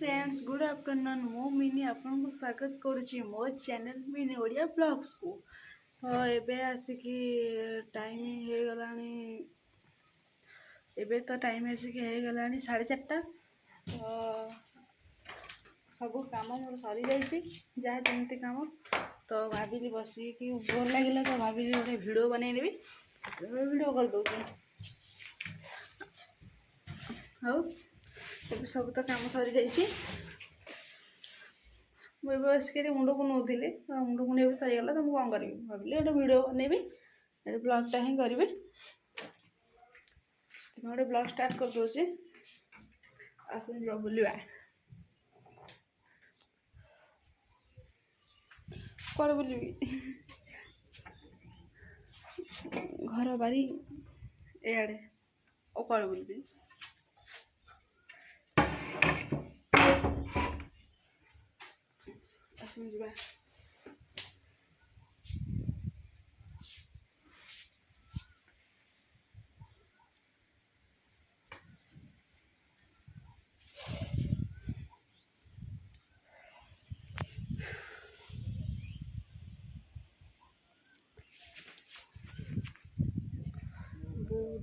Friends good afternoon मो mini आपन को स्वागत करुच्ची मो चैनल मिनी ओडिया ब्लॉग्स को। तो एबे आसिकी टाइम हो गलानी एबे तो टाइम आसिकी हो गलानी 4:30। तो सब काम मोर सरी जाइए जहाँ जमी काम। तो भाविली बस कि बोर लगे तो भाविली गोटे भिडियो बनईदेवी भिडियो कर दूसरी सब तो काम सरी जाइए। मुझे बस मुंड कुनौली मुंड कुंडे सरीगला तो मुझे कौन करी भाविली गोटे भिड बनईबी ब्लगटा ही करी गोटे ब्लग स्टार्ट कर दूसरी आस बुलवा कौन बुलि घर बारी एआड़े और कौन बुलबी जा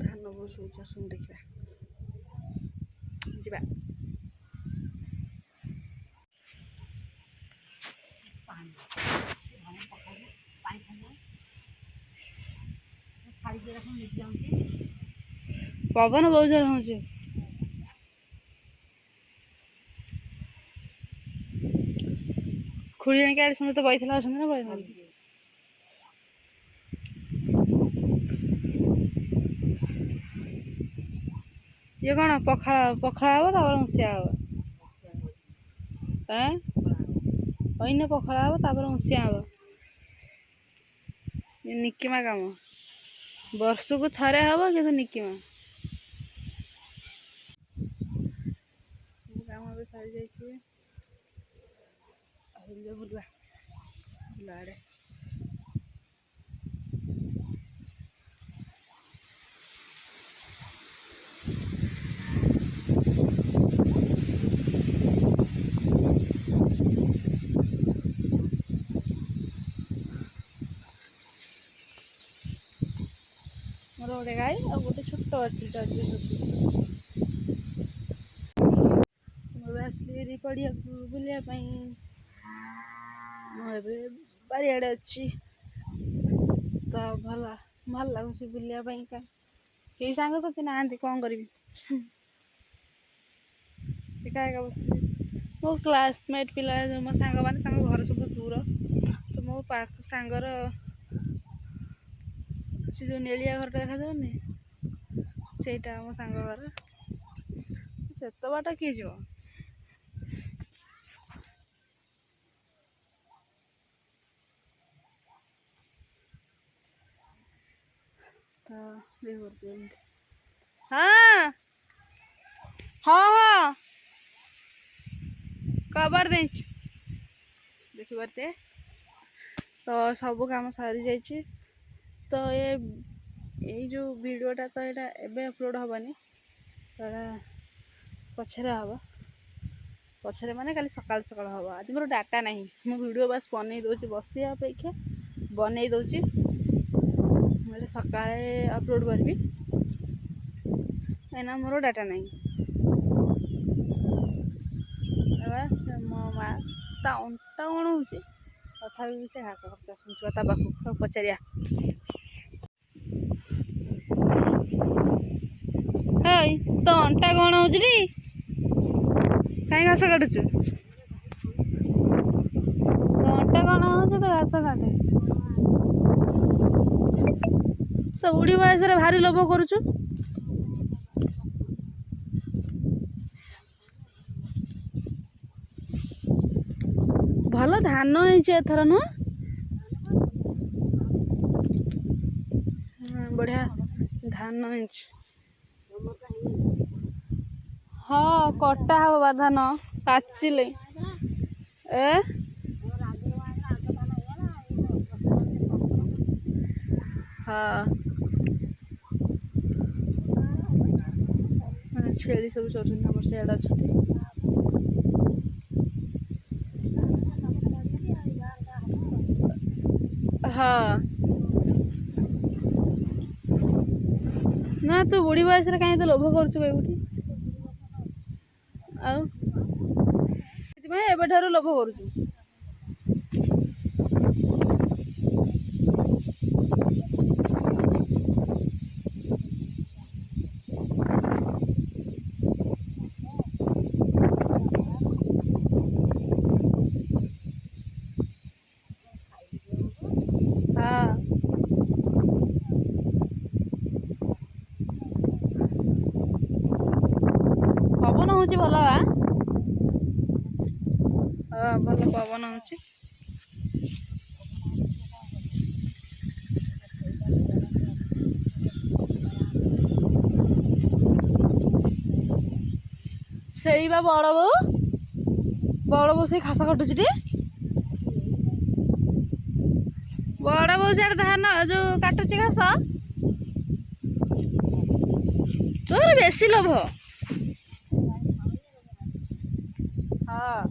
धान बसौच आसन देखा जा पवन बहुत जोर हूँ खुड़ी जाए समस्त पैसा अच्छा ना पैसा ये कौन पखा पखा हम तब उसिया हम अने पखा हम उसिया हम निकिमा काम वर्षक थरे हम कि निकिमा काम सारी जाइए बुलवा बुलाड़े मोर गोटे गाई और गोटे छोट अच्छी आसली पड़िया बुलायापी बारियाड़े अच्छी तो भल भल लगुच बुलायापी कई सांग साथी ना कौन करी एका एका बस मो क्लासमेट पिला मो सांग मैंने घर सब दूर तो मो सांगर से जो नेलिया घर देखा जाऊनी सेटा मो सांग घर से तो बाट किए जा हाँ हाँ हाँ कबर दे देखी पारते तो सब काम सारी जाइए। तो ये जो वीडियोटा तो यहाँ एवं अपलोड हेनी तो पचर हम पचर माने खाली सकाल सकाल हम आज मोर डाटा ना मु वीडियो बस बनई दूसरी बस अपेक्षा बनई दूसरी सका अपलोड करी कहीं मोर डाटा ना मो माँ ता अंटा कौन हो तथा से घास खर्च ता पाक पचारिया तो अंटा कौन हो कहीं घास काटुचु तो अंटा कौन हो तो घास काटे तो बुढ़ी बयस भारी लोभ करुचु भल धान एथर नुह बढ़िया धान हाँ कटा हम बा धान पाचिले ए हाँ छेली सब चलुन से अच्छा बुढ़ी बयस कहीं लोभ करुटी आठार लोभ करुचु हाँ पवन हूँ भल हाँ भल पवन हूँ से बड़ बो से घास काटुच बड़ बो से धान जो काटुच घास तोर बेसी लोभ हाँ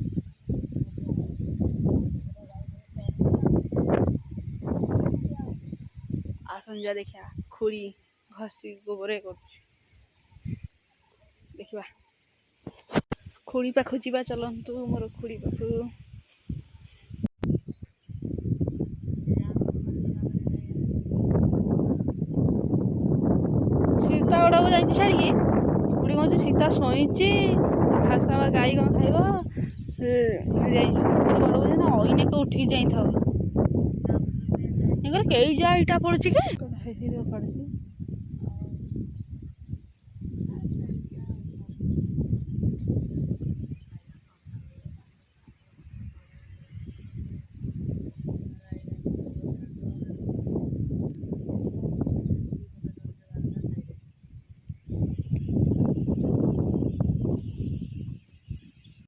आसन जा देखा खुड़ी घसी गोबर देखा खुड़ी पाखु जा चलतु मोर खुड़ी पाखु सीता गुड़ा को जाइए छाड़ी खुड़ी कौन सीता शोची घास गाई कौन खाइब बड़ ना अने के उठिक जाई कई जा इटा पड़ी के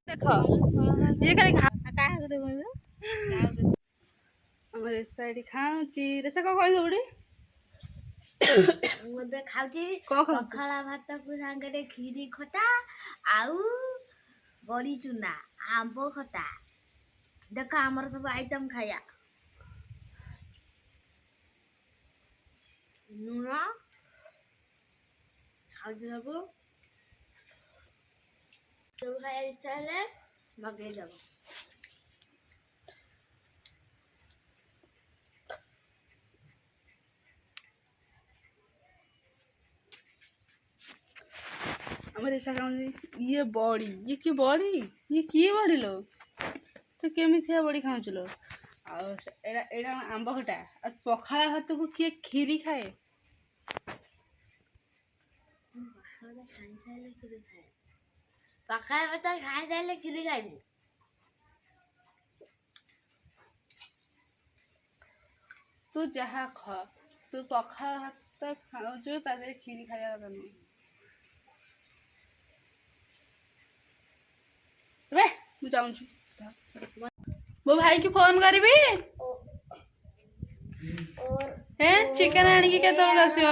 देख ये खाली साइड खाऊची रेसा कौन कह बुढ़ी खाऊची पखाला भात को सांगे खीरी खटा आउ बड़ी चूना आंब खटा देख आमर सब आइटम खाया लुण खाऊची सब खाया इच्छा है मगेई दब रेसा ये बड़ी ये की बड़ी ये की बड़ी लो तो केमी बड़ी खाऊ लो आड़ा आंब खटा पखाला भात को किए खीरी खाए पखाला भात खाई सारे खीरी खाइबू तू जहाँ ख तू पखाला भात खाऊ खीरी खाया मुझे मो भाई की फोन करी चिकेन आनिकी केतल आसियो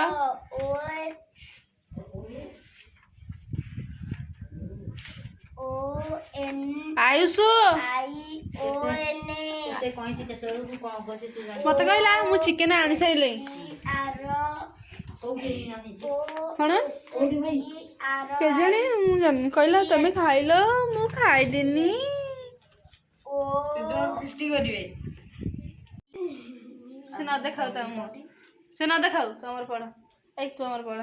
आयुष मत कहला मु चिकेन आनी सारे केजाणी मुझे कहला तुम्हें खाइल मु खाइदेनी से न देखाऊ से न देखाऊ तुम पढ़ एक तुम पढ़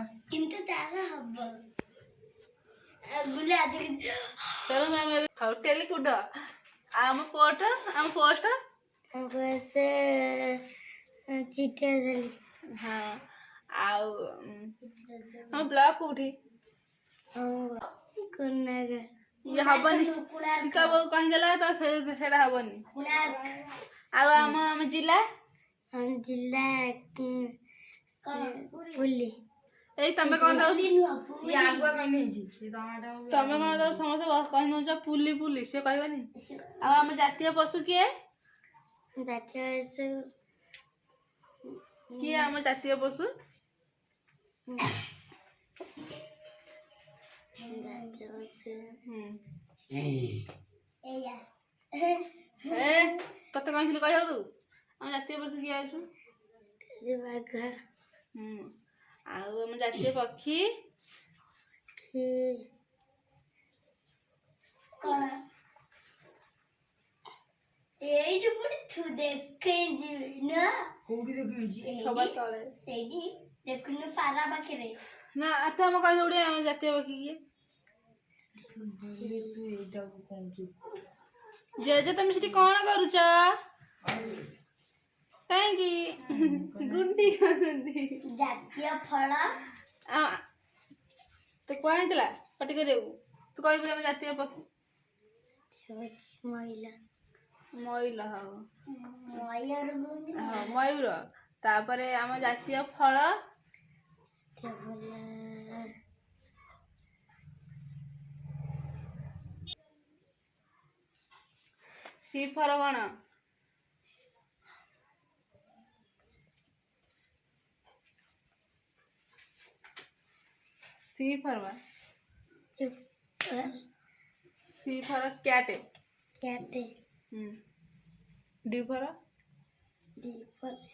चलो मैम खाऊ टेली कुड आम पोस्ट चिट्ठी हाँ आउ हम ब्लॉक उठी ये हबनी सीता बो कहीं देला तो सेटा हबनी आम जिला जिला पुली ए तमे कौन था ये आगुआ कहीं तमे कौन था समस्त कहीं नौच पुली पुली से कहबानी आम जातीय पशु किए जातीय किए आम जातीय पशु कत कह तू आम जातीय पशु किए आसु ଆଉ ଆମ ଜାତୀୟ ପକ୍ଷୀ କଣ ଏଇଠି କୋଉଠି ଦେଖେଇ ଯିବି ନା କୋଉଠି ଦେଖେଇ ସବା ତଳେ ସେଇଠି ଦେଖୁନୁ ପାରା ପାଖରେ ନା ତ ଆମ କହିଲେ ଗୋଟେ ଆମ ଜାତୀୟ ପକ୍ଷୀ କିଏ ଜେଜେ ତମେ ସେଠି କଣ କରୁଛ କାହିଁକି ଗୁଣ୍ଡି ଜାତୀୟ ଫଳ ତ କୁହା ହେଇଥିଲା ପାଟି କରିବାକୁ ତୁ କହିବୁ ଆମ ଜାତୀୟ ପକ୍ଷୀ ମହିଳା ମୟୂର ହଉ ମୟୂର ମୟୂର ତାପରେ ଆମ ଜାତୀୟ ଫଳ ଶ୍ରୀଫଳ କଣ ଶ୍ରୀଫଳ ଶ୍ରୀଫଳ କ୍ୟାଟେ ଡି ଫର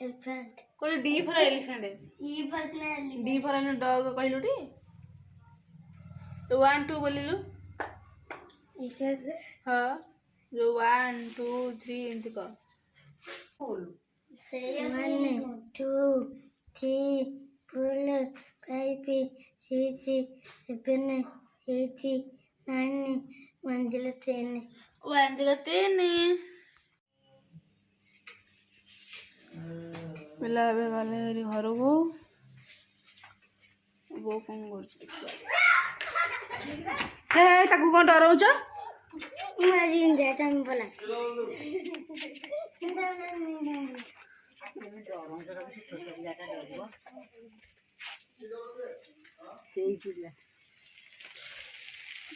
elephant କହିଲୁ ଡି ଫର ଏଲିଫେଣ୍ଟ ଡି ଫର ଡଗ କହିଲୁ ଟି 1 2 ବୋଲିଲୁ ହଁ ଯୋଉ 1 2 3 ଏମିତି କହ 1 2 3 4 5 6 7 8 9 ମଞ୍ଜିଲା 3 ପିଲା ଏବେ ଗଲେ ହେରି ଘରକୁ ବୋଉ କଣ କରୁଛି ହେ ତାକୁ କଣ ଡରଉଛ ମୁଁ ଆଜି ତମେ ବୋଲା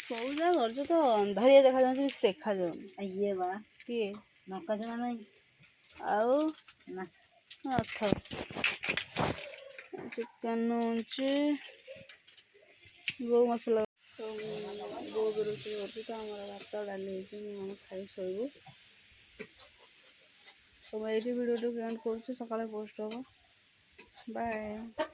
ସବୁ ଯାହା କରୁଛ ତ ଅନ୍ଧାରିଆ ଦେଖାଯାଉଛି କିଛି ଦେଖାଯାଉନି ଇଏ ବା କିଏ ନକା ଜମା ନାହିଁ ଆଉ ନା ଆଚ୍ଛା ଚିକେନ ହେଉଛି ବୋଉ ମସଲା ବୋଉ ବି ରୋଷେଇ କରୁଛି ତ ଆମର ଭାତ ଡାଲି ହେଇଛି ଆମେ ଖାଇ ଶୋଇବୁ ତ ମୁଁ ଏଇଠି ଭିଡ଼ିଓଟି ଏଣ୍ଡ କରୁଛି ସକାଳେ ପୋଷ୍ଟ ହେବ ବାଏ